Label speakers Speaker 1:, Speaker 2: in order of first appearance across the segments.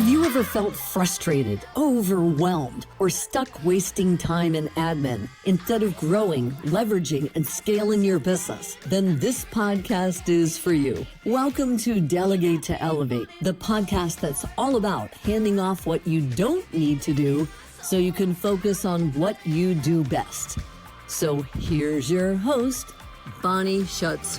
Speaker 1: Have you ever felt frustrated, overwhelmed, or stuck wasting time in admin instead of growing, leveraging, and scaling your business? Then this podcast is for you. Welcome to Delegate to Elevate, the podcast that's all about handing off what you don't need to do so you can focus on what you do best. So here's your host, Bonnie Schutz.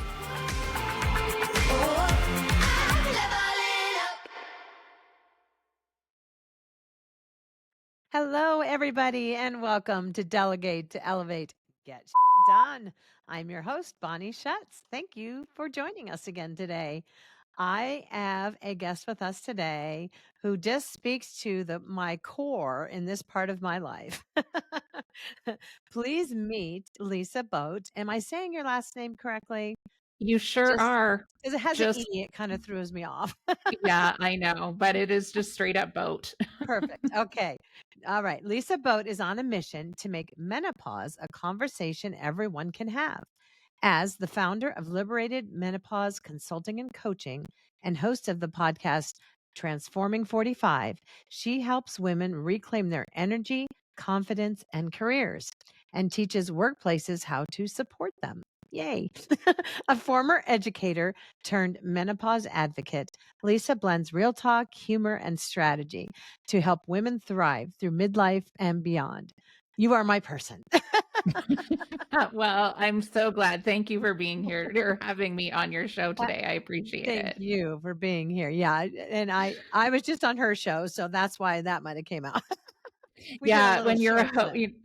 Speaker 2: Hello, everybody, and welcome to Delegate to Elevate, Get Done. I'm your host, Bonnie Schutz. Thank you for joining us again today. I have a guest with us today who just speaks to my core in this part of my life. Please meet Lisa Boate. Am I saying your last name correctly?
Speaker 3: You sure are.
Speaker 2: Because it has
Speaker 3: Just
Speaker 2: an E, it kind of throws me off.
Speaker 3: Yeah, I know, but it is just straight up boat.
Speaker 2: Perfect. Okay. All right. Lisa Boate is on a mission to make menopause a conversation everyone can have. As the founder of Liberated Menopause Consulting and Coaching and host of the podcast Transforming 45, she helps women reclaim their energy, confidence, and careers and teaches workplaces how to support them. Yay. A former educator turned menopause advocate, Lisa blends real talk, humor, and strategy to help women thrive through midlife and beyond. You are my person.
Speaker 3: Well, I'm so glad. Thank you for being here or having me on your show today. I appreciate
Speaker 2: Thank
Speaker 3: it.
Speaker 2: you for being here. Yeah, and I was just on her show, so that's why that might have came out.
Speaker 3: Yeah, when you're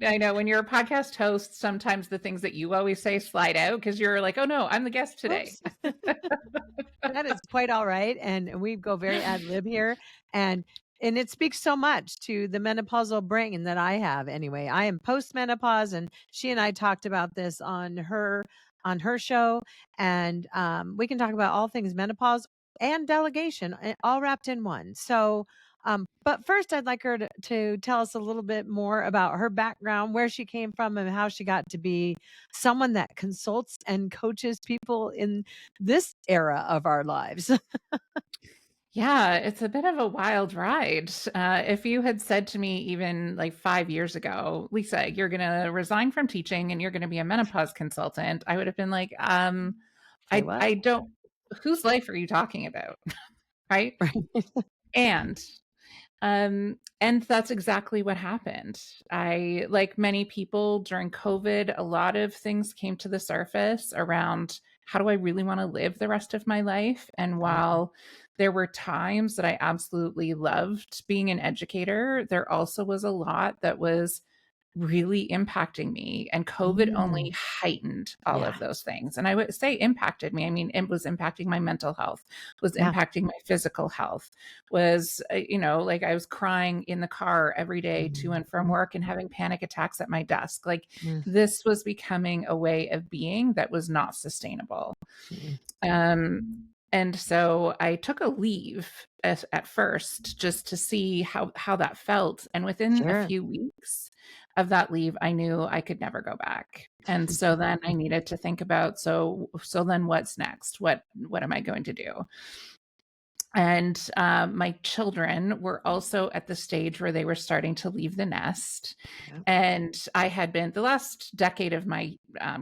Speaker 3: I know when you're a podcast host, sometimes the things that you always say slide out because you're like, oh no, I'm the guest today.
Speaker 2: That is quite all right, and we go very ad lib here, and it speaks so much to the menopausal brain that I have. Anyway, I am post-menopause, and she and I talked about this on her show, and we can talk about all things menopause and delegation, all wrapped in one. So, but first, I'd like her to tell us a little bit more about her background, where she came from, and how she got to be someone that consults and coaches people in this era of our lives.
Speaker 3: Yeah, it's a bit of a wild ride. If you had said to me even like 5 years ago, Lisa, you're going to resign from teaching and you're going to be a menopause consultant, I would have been like, I don't, whose life are you talking about? Right.
Speaker 2: Right.
Speaker 3: And that's exactly what happened. Like many people during COVID, a lot of things came to the surface around how do I really want to live the rest of my life? And while there were times that I absolutely loved being an educator, there also was a lot that was really impacting me, and COVID only heightened all of those things. And I would say impacted me. I mean, it was impacting my mental health, was impacting my physical health, was, like I was crying in the car every day to and from work and having panic attacks at my desk. Like this was becoming a way of being that was not sustainable. And so I took a leave at first just to see how that felt. And within a few weeks of that leave, I knew I could never go back. And so then I needed to think about, so then what's next? What am I going to do? And my children were also at the stage where they were starting to leave the nest. And I had been, the last decade of my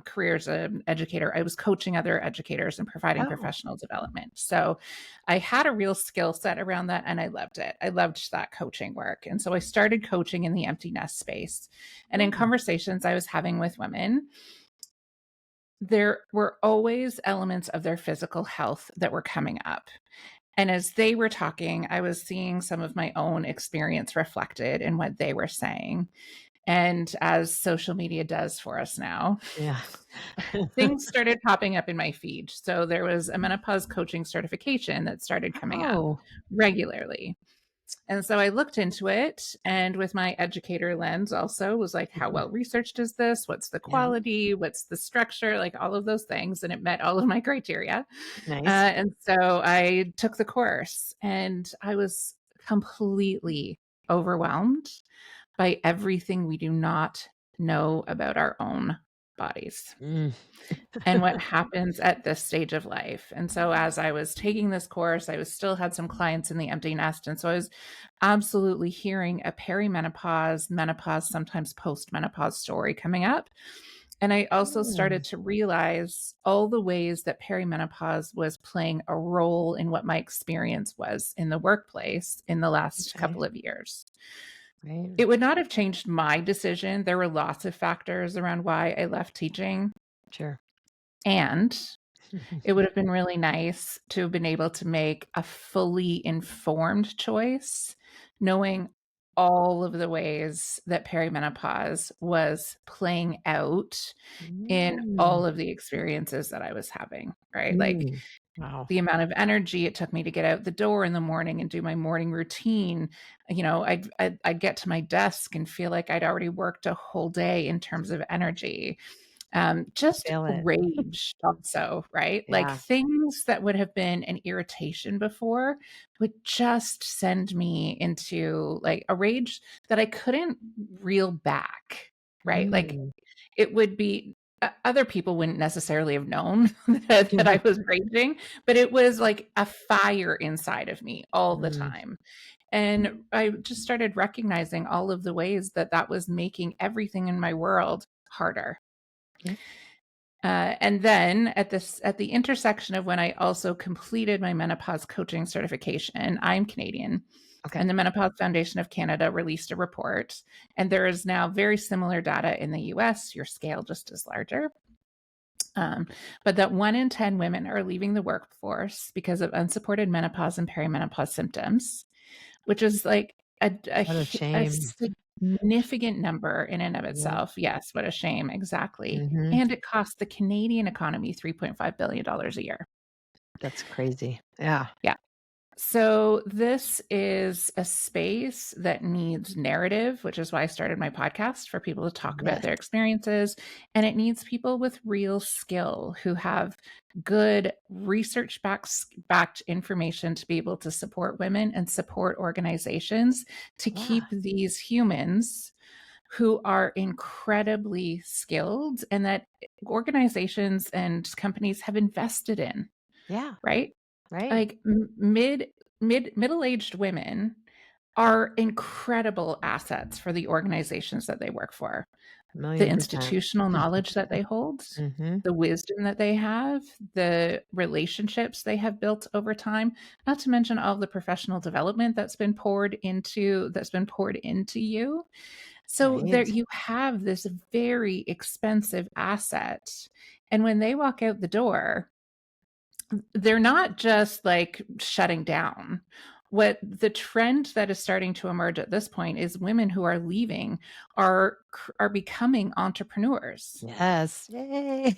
Speaker 3: career as an educator, I was coaching other educators and providing professional development. So I had a real skill set around that, and I loved it. I loved that coaching work. And so I started coaching in the empty nest space. And in conversations I was having with women, there were always elements of their physical health that were coming up. And as they were talking, I was seeing some of my own experience reflected in what they were saying. And as social media does for us now, things started popping up in my feed. So there was a menopause coaching certification that started coming up regularly. And so I looked into it, and with my educator lens also was like, how well researched is this? What's the quality? What's the structure? Like all of those things. And it met all of my criteria. And so I took the course, and I was completely overwhelmed by everything we do not know about our own bodies
Speaker 2: Mm.
Speaker 3: and what happens at this stage of life. And so as I was taking this course, I was still had some clients in the empty nest. And so I was absolutely hearing a perimenopause, menopause, sometimes postmenopause story coming up. And I also started to realize all the ways that perimenopause was playing a role in what my experience was in the workplace in the last
Speaker 2: Okay.
Speaker 3: couple of years.
Speaker 2: Right.
Speaker 3: It would not have changed my decision. There were lots of factors around why I left teaching.
Speaker 2: Sure.
Speaker 3: And it would have been really nice to have been able to make a fully informed choice, knowing all of the ways that perimenopause was playing out in all
Speaker 2: Mm.
Speaker 3: of the experiences that I was having, right? Like
Speaker 2: Mm. Wow.
Speaker 3: the amount of energy it took me to get out the door in the morning and do my morning routine. You know, I'd get to my desk and feel like I'd already worked a whole day in terms of energy. Just
Speaker 2: Feel it.
Speaker 3: rage also, right? Like
Speaker 2: Yeah.
Speaker 3: things that would have been an irritation before would just send me into like a rage that I couldn't reel back, right? Like
Speaker 2: Mm.
Speaker 3: it would be other people wouldn't necessarily have known that I was raging, but it was like a fire inside of me all the
Speaker 2: Mm.
Speaker 3: time. And I just started recognizing all of the ways that that was making everything in my world harder.
Speaker 2: Yeah.
Speaker 3: And then at the intersection of when I also completed my menopause coaching certification, I'm Canadian,
Speaker 2: Okay.
Speaker 3: and the Menopause Foundation of Canada released a report, and there is now very similar data in the US. Your scale just is larger. But that 1 in 10 women are leaving the workforce because of unsupported menopause and perimenopause symptoms, which is like
Speaker 2: What a
Speaker 3: a
Speaker 2: shame.
Speaker 3: significant number in and of
Speaker 2: Yeah.
Speaker 3: itself. Yes, what a shame. Exactly.
Speaker 2: Mhm.
Speaker 3: And it costs the Canadian economy $3.5 billion a year.
Speaker 2: That's crazy. Yeah.
Speaker 3: Yeah. So this is a space that needs narrative, which is why I started my podcast for people to talk about
Speaker 2: Yes.
Speaker 3: their experiences. And it needs people with real skill who have good research backed information to be able to support women and support organizations to
Speaker 2: Yeah.
Speaker 3: keep these humans who are incredibly skilled and that organizations and companies have invested in,
Speaker 2: Yeah.
Speaker 3: right?
Speaker 2: Right.
Speaker 3: Like middle-aged women are incredible assets for the organizations that they work for. The
Speaker 2: 1,000,000%.
Speaker 3: institutional knowledge that they hold,
Speaker 2: Mhm.
Speaker 3: the wisdom that they have, the relationships they have built over time, not to mention all the professional development that's been poured into you. So there
Speaker 2: Right.
Speaker 3: you have this very expensive asset. And when they walk out the door, they're not just like shutting down. What the trend that is starting to emerge at this point is women who are leaving are becoming entrepreneurs.
Speaker 2: Yes. Yay.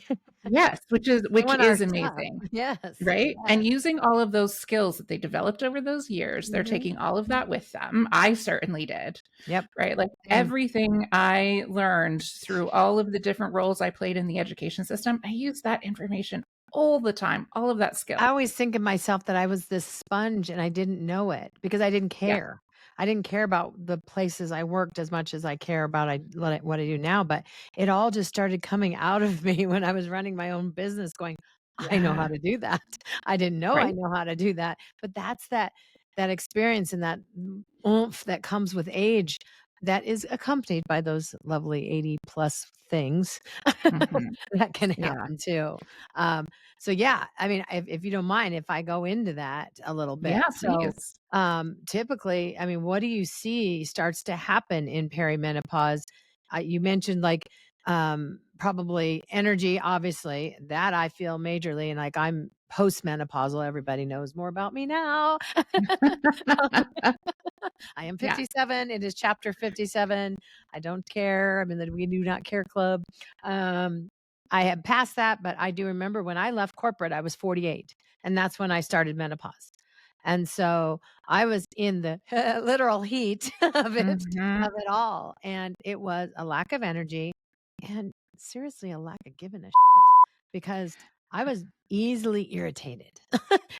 Speaker 3: Yes,
Speaker 2: We
Speaker 3: which
Speaker 2: want our
Speaker 3: is
Speaker 2: stuff.
Speaker 3: amazing,
Speaker 2: Yes.
Speaker 3: right?
Speaker 2: Yes.
Speaker 3: And using all of those skills that they developed over those years, they're
Speaker 2: Mhm.
Speaker 3: taking all of that with them. I certainly did,
Speaker 2: Yep.
Speaker 3: right? Like
Speaker 2: Same.
Speaker 3: everything I learned through all of the different roles I played in the education system, I use that information all the time, all of that
Speaker 2: I
Speaker 3: skill.
Speaker 2: always think of myself that I was this sponge and I didn't know it because I didn't
Speaker 3: Yeah.
Speaker 2: care. I didn't care about the places I worked as much as I care about what I do now. But it all just started coming out of me when I was running my own business, going, I know how
Speaker 3: Yeah.
Speaker 2: to do that. I didn't know I
Speaker 3: Right?
Speaker 2: know how to do that. But that's that experience and that oomph that comes with age that is accompanied by those lovely 80 plus things
Speaker 3: Mhm.
Speaker 2: that can
Speaker 3: Yeah.
Speaker 2: happen too. Um, so yeah, I mean, if you don't mind, if I go into that a little bit.
Speaker 3: Yeah,
Speaker 2: So,
Speaker 3: please.
Speaker 2: typically, I mean, what do you see starts to happen in perimenopause? You mentioned like probably energy, obviously that I feel majorly, and like I'm postmenopausal. Everybody knows more about me now. I am
Speaker 3: Yeah.
Speaker 2: 57. It is chapter 57. I don't care. I'm in the We Do Not Care Club. Um, I have passed that, but I do remember when I left corporate, I was 48, and that's when I started menopause. And so I was in the literal heat
Speaker 3: Mhm.
Speaker 2: of it all. And it was a lack of energy and seriously a lack of giving a shit because I was easily irritated.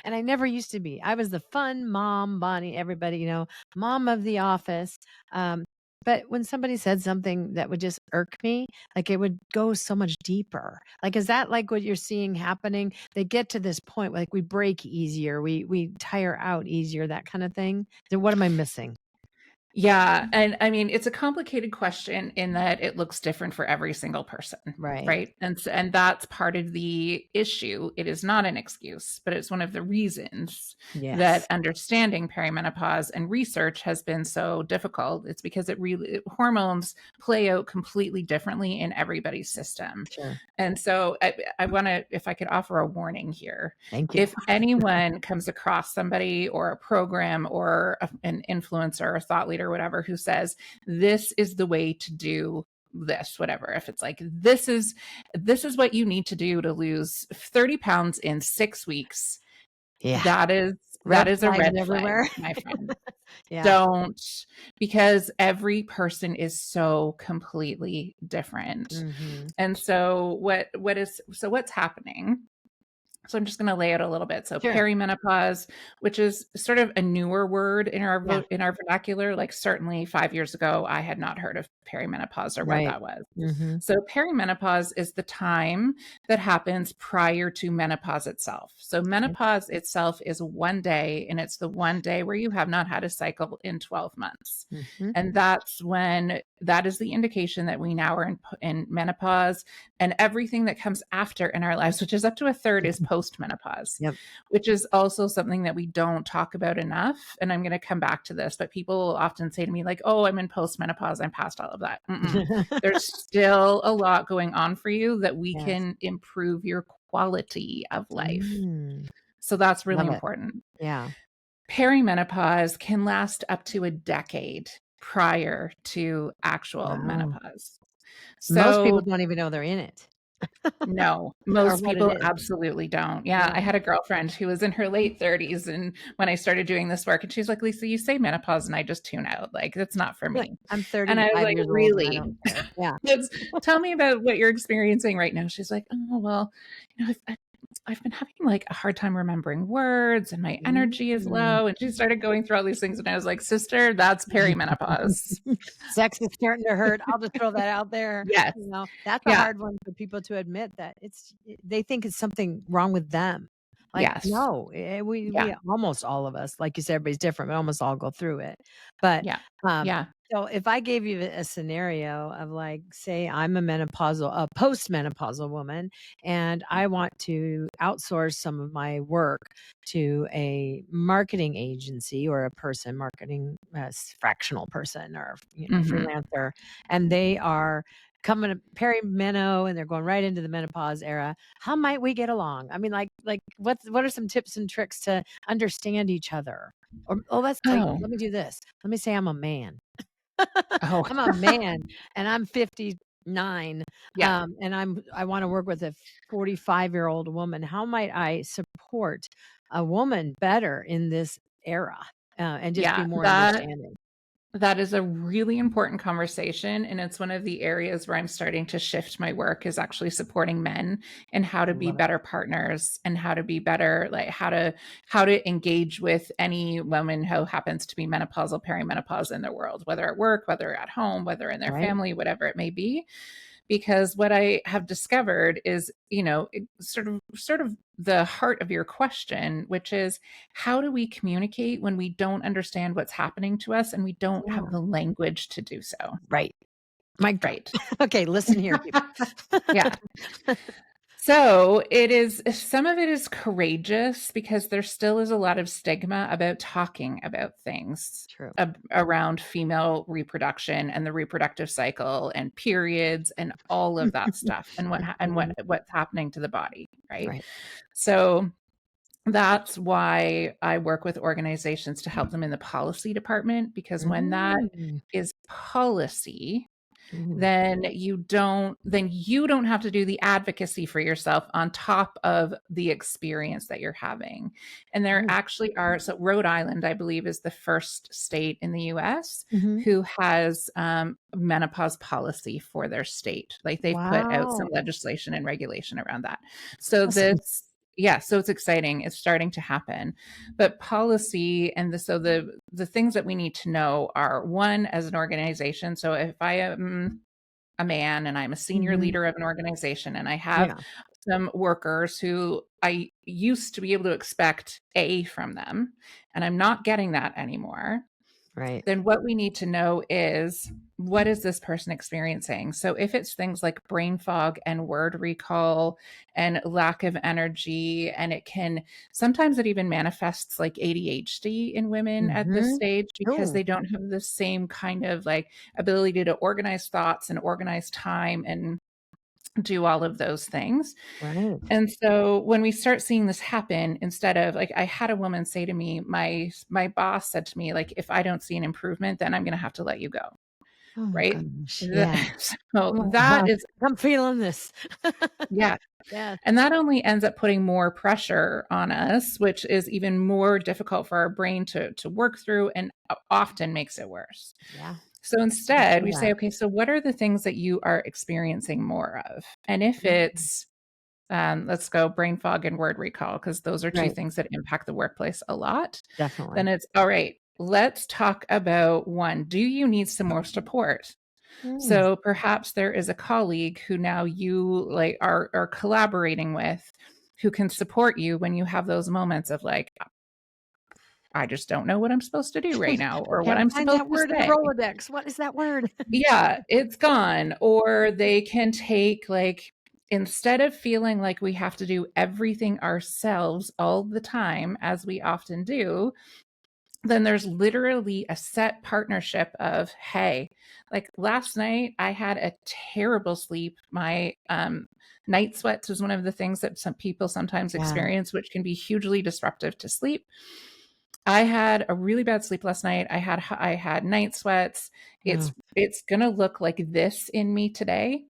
Speaker 2: And I never used to be. I was the fun mom, Bonnie, everybody, mom of the office. Um, But when somebody said something that would just irk me, like it would go so much deeper. Like, is that like what you're seeing happening? They get to this point, like we break easier, we tire out easier, that kind of thing. So what am I missing?
Speaker 3: Yeah. And I mean, it's a complicated question in that it looks different for every single person.
Speaker 2: Right.
Speaker 3: Right. And that's part of the issue. It is not an excuse, but it's one of the reasons that
Speaker 2: Yes.
Speaker 3: understanding perimenopause and research has been so difficult. It's because hormones play out completely differently in everybody's system.
Speaker 2: Sure.
Speaker 3: And so I want to, if I could offer a warning here,
Speaker 2: Thank you.
Speaker 3: if anyone comes across somebody or a program or an influencer or thought leader, or whatever, who says, this is the way to do this, whatever, if it's like, this is what you need to do to lose 30 pounds in 6 weeks.
Speaker 2: Yeah.
Speaker 3: That is a red
Speaker 2: everywhere.
Speaker 3: flag, my friend.
Speaker 2: Yeah.
Speaker 3: Don't, because every person is so completely different. And so what's happening? So I'm just going to lay out a little bit. So
Speaker 2: Sure.
Speaker 3: perimenopause, which is sort of a newer word in our vernacular, like certainly 5 years ago, I had not heard of perimenopause or what that was. So perimenopause is the time that happens prior to menopause itself. So menopause itself is one day, and it's the one day where you have not had a cycle in 12 months. And that's when that is the indication that we now are in menopause, and everything that comes after in our lives, which is up to a third, is post-menopause, which is also something that we don't talk about enough. And I'm going to come back to this, but people often say to me like, oh, I'm in post-menopause, I'm past all of that. There's still a lot going on for you that we can improve your quality of life. So that's really important.
Speaker 2: Yeah.
Speaker 3: Perimenopause can last up to a decade prior to actual menopause. So
Speaker 2: most people don't even know they're in it.
Speaker 3: No, most people absolutely don't. Yeah, I had a girlfriend who was in her late 30s, and when I started doing this work, and she's like, Lisa, you say menopause and I just tune out. Like, that's not for me.
Speaker 2: I'm 35
Speaker 3: and I was like,
Speaker 2: years
Speaker 3: really?
Speaker 2: old. I don't care. Yeah.
Speaker 3: Tell me about what you're experiencing right now. She's like, oh, well, I've been having like a hard time remembering words, and my energy is low. And she started going through all these things, and I was like, sister, that's perimenopause.
Speaker 2: Sex is starting to hurt. I'll just throw that out there.
Speaker 3: Yes.
Speaker 2: That's a hard one for people to admit, that they think it's something wrong with them. Like, no, we almost all of us, like you said, everybody's different, but almost all go through it. But so if I gave you a scenario of, like, say I'm a post-menopausal woman, and I want to outsource some of my work to a marketing agency or a person marketing, a fractional person or freelancer, and they are coming to perimeno and they're going right into the menopause era, how might we get along? I mean, like what are some tips and tricks to understand each other? Or let me do this. Let me say I'm a man. I'm a man and I'm 59. And I want to work with a 45-year-old woman. How might I support a woman better in this era and just be more understanding?
Speaker 3: That is a really important conversation. And it's one of the areas where I'm starting to shift my work, is actually supporting men and how to be better partners, and how to be better, like how to engage with any woman who happens to be menopausal, perimenopause in their world, whether at work, whether at home, whether in their family, whatever it may be. Because what I have discovered is, sort of the heart of your question, which is, how do we communicate when we don't understand what's happening to us and we don't have the language to do so?
Speaker 2: Right. Right. Okay, listen here, people.
Speaker 3: Yeah. So some of it is courageous, because there still is a lot of stigma about talking about things around female reproduction and the reproductive cycle and periods and all of that stuff, and what's happening to the body, right? So that's why I work with organizations to help them in the policy department, because when that is policy, then you don't have to do the advocacy for yourself on top of the experience that you're having. And there actually are, so Rhode Island, I believe, is the first state in the US who has menopause policy for their state. Like, they've put out some legislation and regulation around that. So so it's exciting. It's starting to happen. But policy and the things that we need to know are, one, as an organization. So if I am a man and I'm a senior
Speaker 2: Mhm.
Speaker 3: leader of an organization and I have
Speaker 2: Yeah.
Speaker 3: some workers who I used to be able to expect A from them, and I'm not getting that anymore,
Speaker 2: Right.
Speaker 3: then what we need to know is, what is this person experiencing? So if it's things like brain fog and word recall and lack of energy, and sometimes it even manifests like ADHD in women at this
Speaker 2: Mhm.
Speaker 3: stage, because
Speaker 2: Ooh,
Speaker 3: they don't have the same kind of like ability to organize thoughts and organize time and do all of those things.
Speaker 2: right.
Speaker 3: And so when we start seeing this happen, instead of like, I had a woman say to me, my boss said to me, like, if I don't see an improvement, then I'm going to have to let you go.
Speaker 2: Oh my
Speaker 3: Right.
Speaker 2: gosh. Yeah.
Speaker 3: So
Speaker 2: Oh,
Speaker 3: that is,
Speaker 2: I'm feeling this.
Speaker 3: yeah.
Speaker 2: Yes.
Speaker 3: And that only ends up putting more pressure on us, which is even more difficult for our brain to work through, and often makes it worse.
Speaker 2: Yeah.
Speaker 3: So
Speaker 2: I can
Speaker 3: instead,
Speaker 2: see
Speaker 3: we say,
Speaker 2: that.
Speaker 3: okay, so what are the things that you are experiencing more of? And if
Speaker 2: Mhm.
Speaker 3: it's, let's go brain fog and word recall, because those are two
Speaker 2: Right.
Speaker 3: things that impact the workplace a lot. Then
Speaker 2: Definitely.
Speaker 3: it's all right. Let's talk about one. Do you need some more support?
Speaker 2: Mm.
Speaker 3: So perhaps there is a colleague who now you like are collaborating with, who can support you when you have those moments of like, I just don't know what I'm supposed to do right now,
Speaker 2: I
Speaker 3: or what
Speaker 2: can't
Speaker 3: I'm
Speaker 2: find
Speaker 3: supposed
Speaker 2: that
Speaker 3: to
Speaker 2: word in the
Speaker 3: say.
Speaker 2: Rolodex. What is that word?
Speaker 3: Yeah, it's gone. Or they can take like, instead of feeling like we have to do everything ourselves all the time, as we often do, then there's literally a set partnership of, hey, like last night I had a terrible sleep. My night sweats is one of the things that some people sometimes
Speaker 2: Yeah.
Speaker 3: experience, which can be hugely disruptive to sleep. I had a really bad sleep last night. I had night sweats.
Speaker 2: Oh,
Speaker 3: It's going to look like this in me today.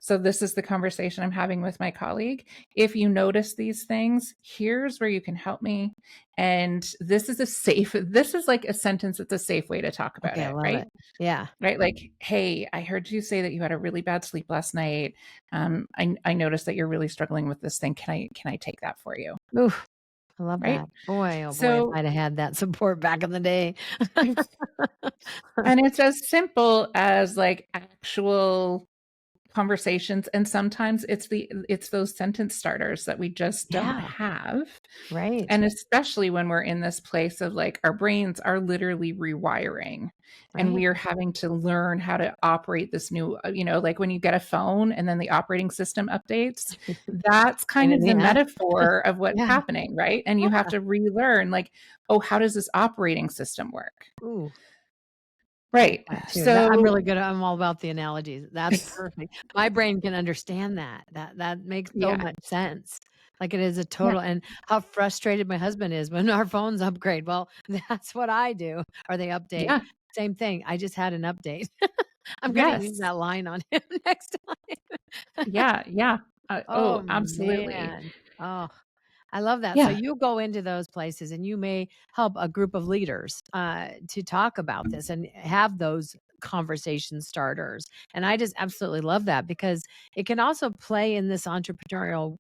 Speaker 3: So this is the conversation I'm having with my colleague. If you notice these things, here's where you can help me. And this is like a sentence that's a safe way to talk about
Speaker 2: okay. I
Speaker 3: it,
Speaker 2: love
Speaker 3: right?
Speaker 2: it. Yeah.
Speaker 3: Right? Like, hey, I heard you say that you had a really bad sleep last night. I noticed that you're really struggling with this thing. Can I take that for you?
Speaker 2: Oof. I love
Speaker 3: Right?
Speaker 2: that. Boy, oh boy, if
Speaker 3: So
Speaker 2: I'd have had that support back in the day.
Speaker 3: and it's as simple as like actual conversations, and sometimes it's those sentence starters that we just don't
Speaker 2: Yeah.
Speaker 3: have.
Speaker 2: Right.
Speaker 3: And especially when we're in this place of like, our brains are literally rewiring, and
Speaker 2: Right.
Speaker 3: we are having to learn how to operate this new, like when you get a phone and then the operating system updates, that's
Speaker 2: Pain
Speaker 3: kind
Speaker 2: in
Speaker 3: of
Speaker 2: the
Speaker 3: the
Speaker 2: ass.
Speaker 3: metaphor of what's
Speaker 2: Yeah.
Speaker 3: happening, right? And you have
Speaker 2: Yeah.
Speaker 3: to relearn, like, oh, how does this operating system work?
Speaker 2: Ooh. I like
Speaker 3: Right.
Speaker 2: that too. I'm
Speaker 3: So
Speaker 2: really good I'm all about the analogies. That's perfect. My brain can understand that. That makes so
Speaker 3: yeah.
Speaker 2: much sense. Like, it is a
Speaker 3: Yeah.
Speaker 2: total and how frustrated my husband is when our phones upgrade. Well, that's what I do, or they update.
Speaker 3: Yeah.
Speaker 2: Same thing. I just had an update. I'm gonna use
Speaker 3: Yes.
Speaker 2: that line on him next time.
Speaker 3: Yeah. Yeah.
Speaker 2: Oh,
Speaker 3: Oh, absolutely.
Speaker 2: man. Oh. I love that. So
Speaker 3: Yeah.
Speaker 2: you go into those places and you may help a group of leaders to talk about this and have those conversation starters. And I just absolutely love that because it can also play in this entrepreneurial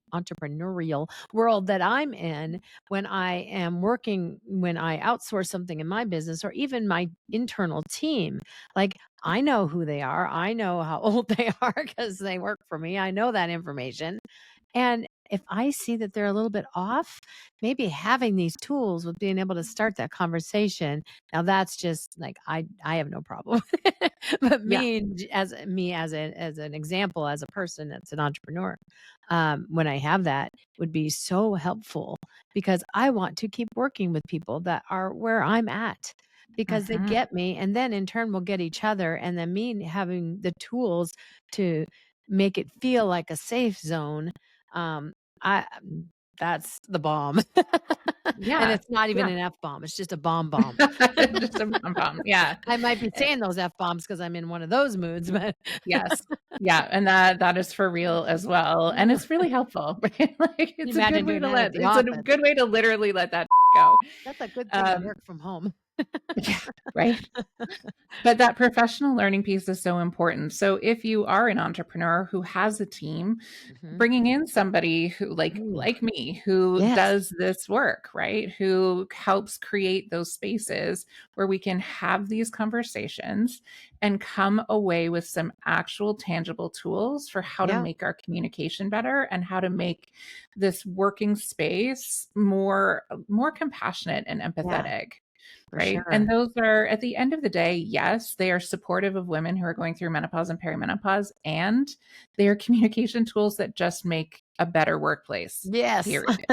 Speaker 2: world that I'm in when I am working, when I outsource something in my business or even my internal team. Like, I know who they are. I know how old they are because they work for me. I know that information. And if I see that they're a little bit off, maybe having these tools with being able to start that conversation. Now that's just like I have no problem. But
Speaker 3: Yeah.
Speaker 2: as an example, as a person that's an entrepreneur, when I have that would be so helpful because I want to keep working with people that are where I'm at because they
Speaker 3: Mhm.
Speaker 2: get me and then in turn we'll get each other and then me having the tools to make it feel like a safe zone. I That's the bomb. And
Speaker 3: Yeah.
Speaker 2: it's not even
Speaker 3: Yeah.
Speaker 2: an F bomb, it's just a bomb.
Speaker 3: Just a pom-pom. Yeah.
Speaker 2: I might be
Speaker 3: Eh,
Speaker 2: saying those F bombs because 'cause I'm in one of those moods, but
Speaker 3: yes. Yeah, and that is for real as well, and it's really helpful, right? Like,
Speaker 2: imagine doing that at the
Speaker 3: it's a
Speaker 2: office.
Speaker 3: good way to literally let that go.
Speaker 2: That's a good thing to
Speaker 3: Um,
Speaker 2: work from home.
Speaker 3: Yeah, right. But that professional learning piece is so important. So if you are an entrepreneur who has a team,
Speaker 2: Mhm.
Speaker 3: bringing in somebody who
Speaker 2: Ooh,
Speaker 3: like me, who
Speaker 2: yes.
Speaker 3: does this work, right? Who helps create those spaces where we can have these conversations and come away with some actual tangible tools for how to
Speaker 2: Yeah.
Speaker 3: make our communication better and how to make this working space more compassionate and
Speaker 2: Yeah,
Speaker 3: empathetic.
Speaker 2: for
Speaker 3: Right.
Speaker 2: sure.
Speaker 3: And those are, at the end of the day, yes, they are supportive of women who are going through menopause and perimenopause, and they are communication tools that just make a better workplace,
Speaker 2: Yes.
Speaker 3: period.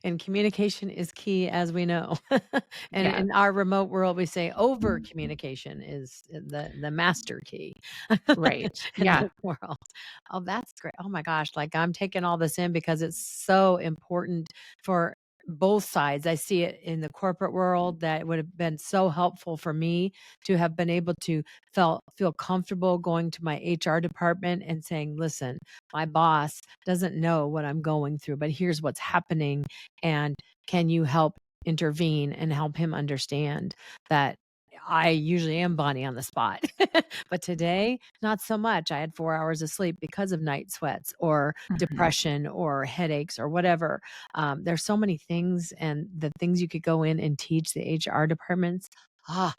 Speaker 2: And communication is key, as we know. And
Speaker 3: Yeah.
Speaker 2: in our remote world, we say over communication is the master key
Speaker 3: Right.
Speaker 2: in
Speaker 3: Yeah.
Speaker 2: this world. Oh, that's great. Oh my gosh. Like I'm taking all this in because it's so important for both sides. I see it in the corporate world that would have been so helpful for me to have been able to feel comfortable going to my HR department and saying, listen, my boss doesn't know what I'm going through, but here's what's happening. And can you help intervene and help him understand that I usually am Bonnie on the spot. But today, not so much. I had 4 hours of sleep because of night sweats or
Speaker 3: Mhm.
Speaker 2: depression or headaches or whatever. There's so many things, and the things you could go in and teach the HR departments. Ah,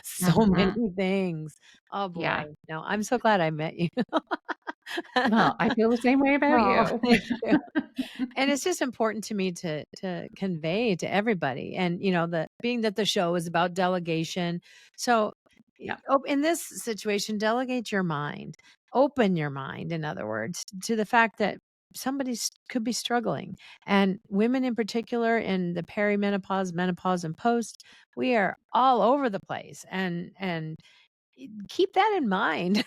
Speaker 2: so many
Speaker 3: Mhm.
Speaker 2: things. Oh boy.
Speaker 3: Yeah.
Speaker 2: No, I'm so glad I met you.
Speaker 3: Well, I feel the same way about
Speaker 2: Oh,
Speaker 3: you.
Speaker 2: thank you. And it's just important to me to convey to everybody. And the being that the show is about delegation, so
Speaker 3: Yeah.
Speaker 2: in this situation, delegate your mind, open your mind, in other words, to the fact that somebody could be struggling, and women in particular in the perimenopause, menopause, and post, we are all over the place, and keep that in mind.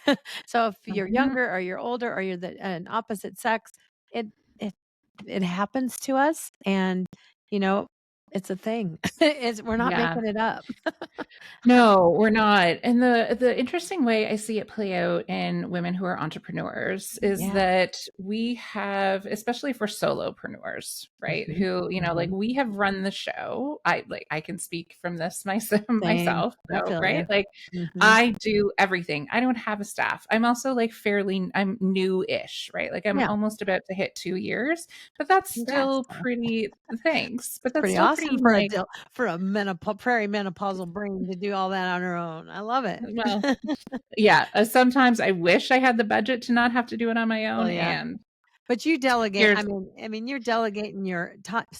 Speaker 2: So if you're
Speaker 3: Mhm.
Speaker 2: younger or you're older or you're an opposite sex, it it it happens to us, and you know it's a thing. We're not
Speaker 3: Yeah.
Speaker 2: making it up.
Speaker 3: No, we're not. And the interesting way I see it play out in women who are entrepreneurs is
Speaker 2: Yeah.
Speaker 3: that we have, especially for solopreneurs, right?
Speaker 2: Mhm,
Speaker 3: Who, like
Speaker 2: mhm.
Speaker 3: we have run the show. I can speak from this
Speaker 2: Same.
Speaker 3: myself.
Speaker 2: I
Speaker 3: So,
Speaker 2: feel you.
Speaker 3: right? Like
Speaker 2: Mhm.
Speaker 3: I do everything. I don't have a staff. I'm also like I'm new-ish, right? Like I'm
Speaker 2: Yeah.
Speaker 3: almost about to hit 2 years, but that's
Speaker 2: Congrats,
Speaker 3: still
Speaker 2: though.
Speaker 3: pretty, thanks. But
Speaker 2: It's
Speaker 3: that's
Speaker 2: pretty
Speaker 3: still pretty
Speaker 2: awesome
Speaker 3: like,
Speaker 2: for a perimenopausal brain to do all that on her own. I love it.
Speaker 3: well, yeah, sometimes I wish I had the budget to not have to do it on my
Speaker 2: Well,
Speaker 3: own,
Speaker 2: yeah.
Speaker 3: and
Speaker 2: But you delegate.
Speaker 3: here's
Speaker 2: I mean, you're delegating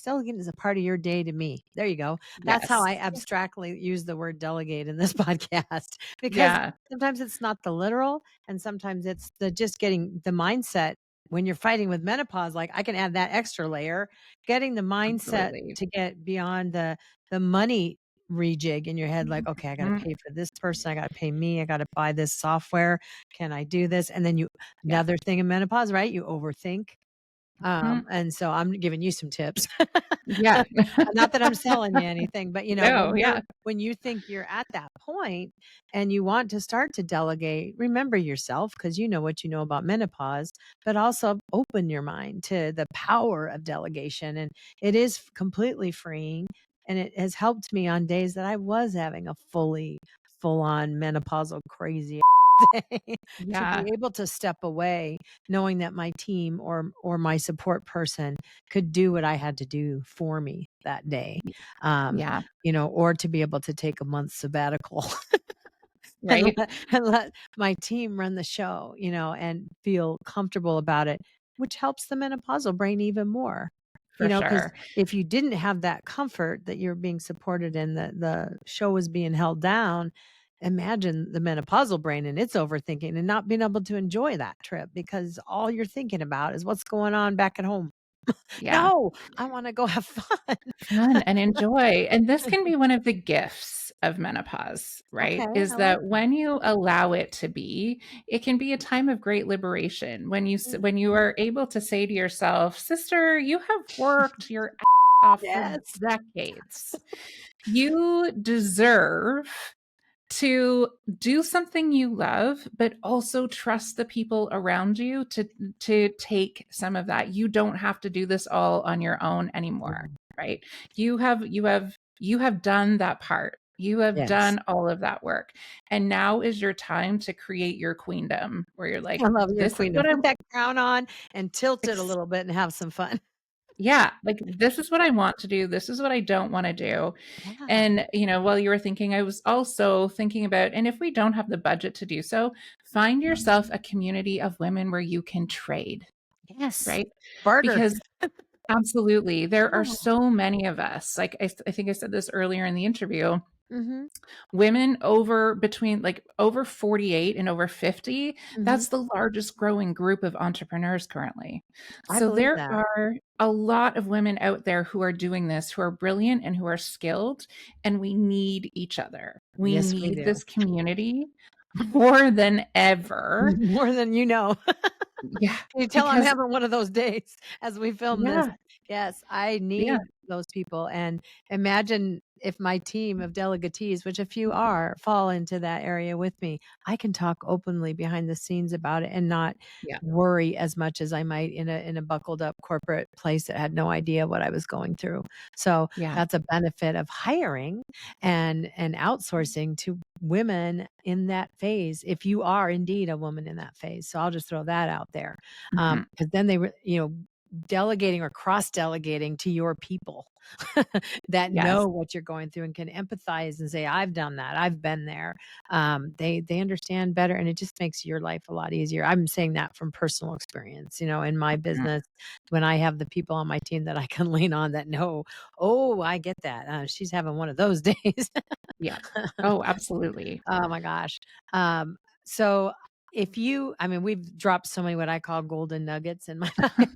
Speaker 2: delegating is a part of your day to me. There you go. That's how
Speaker 3: yes.
Speaker 2: I abstractly use the word delegate in this podcast, because
Speaker 3: Yeah,
Speaker 2: sometimes it's not the literal, and sometimes it's the just getting the mindset when you're fighting with menopause. Like I can add that extra layer, getting the mindset
Speaker 3: absolutely.
Speaker 2: to get beyond the money rejig in your head. Like, okay, I got to
Speaker 3: Mhm.
Speaker 2: pay for this person. I got to pay me. I got to buy this software. Can I do this? And then
Speaker 3: Yeah.
Speaker 2: another thing in menopause, right? You overthink.
Speaker 3: Mhm.
Speaker 2: And so I'm giving you some tips.
Speaker 3: Yeah.
Speaker 2: Not that I'm selling you anything, but
Speaker 3: No, yeah,
Speaker 2: when you think you're at that point and you want to start to delegate, remember yourself, because you know what you know about menopause, but also open your mind to the power of delegation. And it is completely freeing. And it has helped me on days that I was having a full on menopausal crazy day, to
Speaker 3: yeah,
Speaker 2: be able to step away knowing that my team or my support person could do what I had to do for me that day. Um,
Speaker 3: yeah,
Speaker 2: or to be able to take a month sabbatical and
Speaker 3: right?
Speaker 2: let my team run the show, and feel comfortable about it, which helps the menopausal brain even more.
Speaker 3: For
Speaker 2: Because
Speaker 3: sure.
Speaker 2: if you didn't have that comfort that you're being supported and the show is being held down, imagine the menopausal brain and its overthinking and not being able to enjoy that trip because all you're thinking about is what's going on back at home.
Speaker 3: Yeah.
Speaker 2: No, I want to go have fun.
Speaker 3: Fun and enjoy. And this can be one of the gifts of menopause,
Speaker 2: Okay,
Speaker 3: right?
Speaker 2: I
Speaker 3: Is
Speaker 2: like
Speaker 3: that
Speaker 2: that.
Speaker 3: when you allow it to be, it can be a time of great liberation.
Speaker 2: Mm.
Speaker 3: When you are able to say to yourself, "Sister, you have worked your ass off for
Speaker 2: Yes.
Speaker 3: decades. You deserve to do something you love, but also trust the people around you to take some of that. You don't have to do this all on your own anymore,
Speaker 2: Mm.
Speaker 3: right? You have You have done that part. You have
Speaker 2: Yes.
Speaker 3: done all of that work. And now is your time to create your queendom where you're like,
Speaker 2: I love your
Speaker 3: this is
Speaker 2: queen to
Speaker 3: what
Speaker 2: put
Speaker 3: I'm
Speaker 2: that crown on and tilt it a little bit and have some fun.
Speaker 3: yeah, like this is what I want to do. This is what I don't want to do.
Speaker 2: Yeah.
Speaker 3: And, while you were thinking, I was also thinking about, and if we don't have the budget to do so, find yourself a community of women where you can trade,
Speaker 2: Yes.
Speaker 3: right?
Speaker 2: Barter.
Speaker 3: Because absolutely, there are
Speaker 2: Yeah.
Speaker 3: so many of us. Like I think I said this earlier in the interview.
Speaker 2: Mhm.
Speaker 3: Women over 48 and over 50,
Speaker 2: Mhm.
Speaker 3: that's the largest growing group of entrepreneurs currently.
Speaker 2: I
Speaker 3: So
Speaker 2: believe
Speaker 3: there
Speaker 2: that.
Speaker 3: are a lot of women out there who are doing this, who are brilliant and who are skilled, and we need each other. We
Speaker 2: Yes, we
Speaker 3: need
Speaker 2: do.
Speaker 3: this community more than ever.
Speaker 2: More than you know.
Speaker 3: Yeah,
Speaker 2: Can you tell I'm
Speaker 3: because
Speaker 2: having one of those days as we film this?
Speaker 3: yeah,
Speaker 2: Yes, I
Speaker 3: yeah,
Speaker 2: need those people, and imagine if my team of delegatees, which a few are, fall into that area with me. I can talk openly behind the scenes about it and not
Speaker 3: yeah,
Speaker 2: worry as much as I might in a buckled up corporate place that had no idea what I was going through. So,
Speaker 3: yeah.
Speaker 2: that's a benefit of hiring and outsourcing to women in that phase, if you are indeed a woman in that phase. So I'll just throw that out there.
Speaker 3: Mhm.
Speaker 2: Because then delegating or cross delegating to your people that
Speaker 3: Yes.
Speaker 2: know what you're going through and can empathize and say, I've done that, I've been there. They understand better, and it just makes your life a lot easier. I'm saying that from personal experience, in my
Speaker 3: Mhm.
Speaker 2: business, when I have the people on my team that I can lean on that know, oh, I get that. She's having one of those days.
Speaker 3: Yeah. Oh, absolutely.
Speaker 2: Oh my gosh. So I mean, we've dropped so many what I call golden nuggets in my life.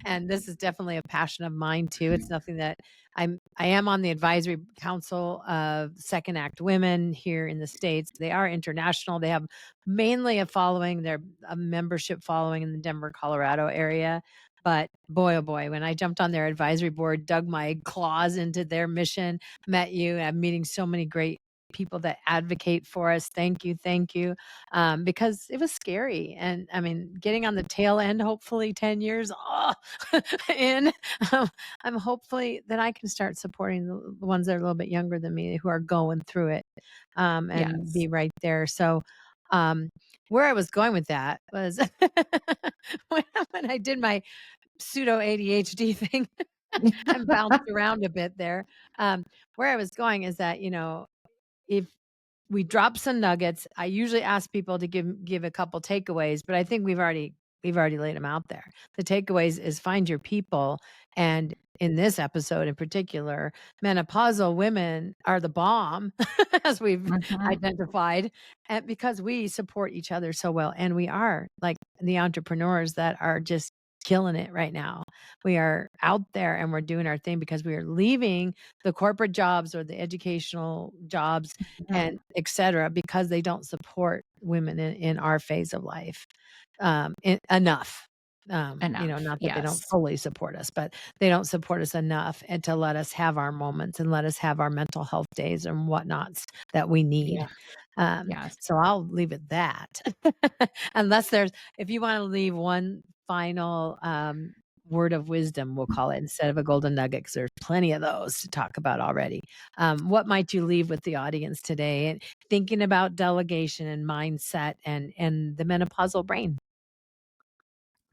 Speaker 2: And this is definitely a passion of mine too. It's nothing that I am on the advisory council of Second Act Women here in the States. They are international. They have mainly a following, they're a membership following in the Denver, Colorado area. But boy, oh boy, when I jumped on their advisory board, dug my claws into their mission, met you, I'm meeting so many great people that advocate for us. Thank you, thank you. Because it was scary, and I mean, getting on the tail end, hopefully 10 years in, um, I'm hopefully that I can start supporting the ones that are a little bit younger than me who are going through it, and
Speaker 3: Yes.
Speaker 2: be right there. So, um, where I was going with that was when I did my pseudo ADHD thing and bounced around a bit there. Where I was going is that, if we drop some nuggets, I usually ask people to give a couple takeaways, but I think we've already laid them out there. The takeaways is find your people, and in this episode in particular, menopausal women are the bomb, as we've
Speaker 3: Mhm.
Speaker 2: identified, and because we support each other so well, and we are like the entrepreneurs that are just killing it right now. We are out there and we're doing our thing because we are leaving the corporate jobs or the educational jobs
Speaker 3: Mhm.
Speaker 2: and et cetera, because they don't support women in our phase of life enough.
Speaker 3: Enough.
Speaker 2: Not that they don't
Speaker 3: Yes.
Speaker 2: fully support us, but they don't support us enough and to let us have our moments and let us have our mental health days and whatnots that we need.
Speaker 3: Yeah. Yes.
Speaker 2: So I'll leave it that. Unless if you want to leave one final word of wisdom, we'll call it, instead of a golden nugget, because there's plenty of those to talk about already. What might you leave with the audience today, and thinking about delegation and mindset and the menopausal brain?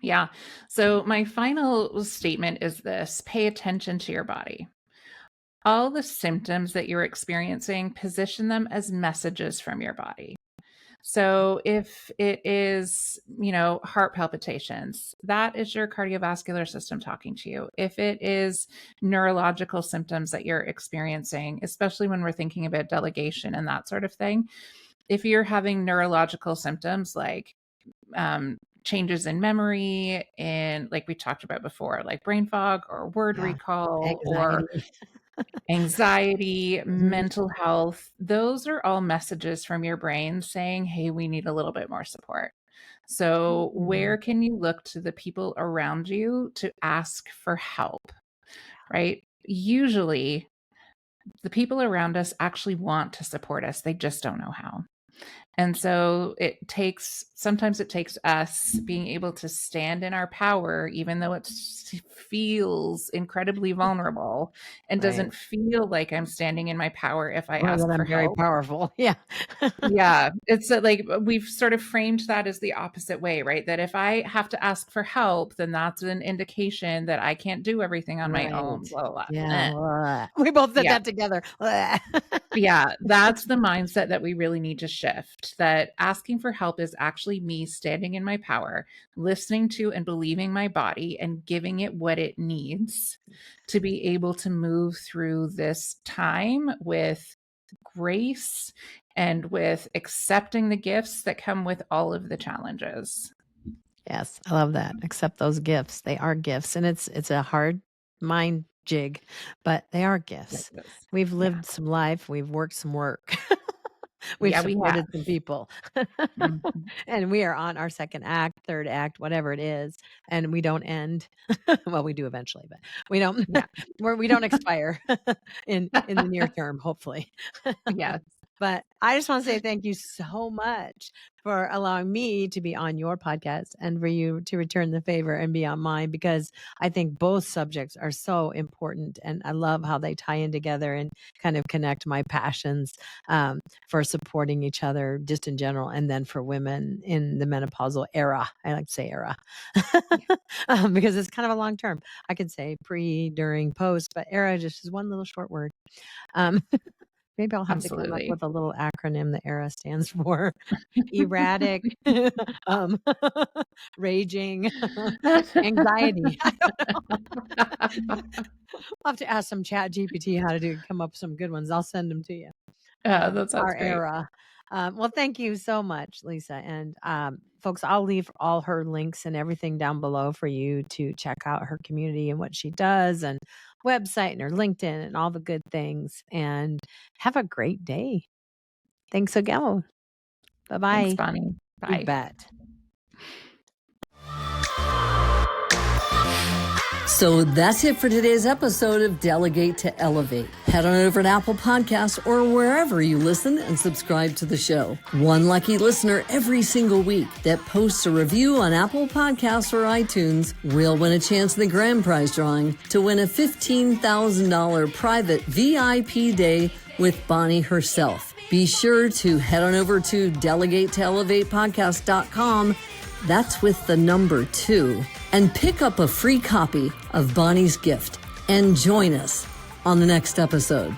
Speaker 3: Yeah. So my final statement is this: pay attention to your body. All the symptoms that you're experiencing, position them as messages from your body. So if it is, heart palpitations, that is your cardiovascular system talking to you. If it is neurological symptoms that you're experiencing, especially when we're thinking about delegation and that sort of thing, if you're having neurological symptoms like changes in memory, and like we talked about before, like brain fog or word
Speaker 2: Yeah,
Speaker 3: recall or
Speaker 2: anxiety.
Speaker 3: anxiety,
Speaker 2: Mhm.
Speaker 3: mental health, those are all messages from your brain saying, hey, we need a little bit more support. So,
Speaker 2: Mm.
Speaker 3: where can you look to the people around you to ask for help, right? Usually, the people around us actually want to support us, they just don't know how. And so sometimes it takes us being able to stand in our power, even though it feels incredibly vulnerable and doesn't feel like I'm standing in my power if I ask for
Speaker 2: I'm very
Speaker 3: help.
Speaker 2: powerful. Yeah.
Speaker 3: Yeah. It's like we've sort of framed that as the opposite way, right? That if I have to ask for help, then that's an indication that I can't do everything on my own. Blah, blah, blah.
Speaker 2: Yeah. We both said
Speaker 3: Yeah.
Speaker 2: that together.
Speaker 3: Yeah, that's the mindset that we really need to shift. That asking for help is actually me standing in my power, listening to and believing my body and giving it what it needs to be able to move through this time with grace and with accepting the gifts that come with all of the challenges.
Speaker 2: Yes, I love that. Accept those gifts. They are gifts, and it's a hard mind jig, but they are gifts. We've lived some life. We've worked some work. We've
Speaker 3: Yeah, we have.
Speaker 2: supported some people. And we are on our second act, third act, whatever it is, and we don't end. Well, we do eventually, but we don't we don't expire in the near term, hopefully.
Speaker 3: Yes.
Speaker 2: But I just want to say thank you so much for allowing me to be on your podcast and for you to return the favor and be on mine, because I think both subjects are so important. And I love how they tie in together and kind of connect my passions for supporting each other just in general. And then for women in the menopausal era, I like to say era, because it's kind of a long term. I could say pre, during, post, but era just is one little short word. Maybe I'll have to come up with a little acronym the ERA stands for. Erratic, raging, anxiety. I don't know. I'll have to ask some Chat GPT how to come up with some good ones. I'll send them to you.
Speaker 3: That sounds
Speaker 2: Our
Speaker 3: great.
Speaker 2: era. Well, thank you so much, Lisa. And folks, I'll leave all her links and everything down below for you to check out her community and what she does, and website and her LinkedIn and all the good things. And have a great day. Thanks again. Bye-bye.
Speaker 3: Thanks, Bonnie. Bye.
Speaker 2: You bet.
Speaker 1: So that's it for today's episode of Delegate to Elevate. Head on over to Apple Podcasts or wherever you listen and subscribe to the show. One lucky listener every single week that posts a review on Apple Podcasts or iTunes will win a chance in the grand prize drawing to win a $15,000 private VIP day with Bonnie herself. Be sure to head on over to delegatetoelevatepodcast.com. That's with the number 2. And pick up a free copy of Bonnie's gift and join us on the next episode.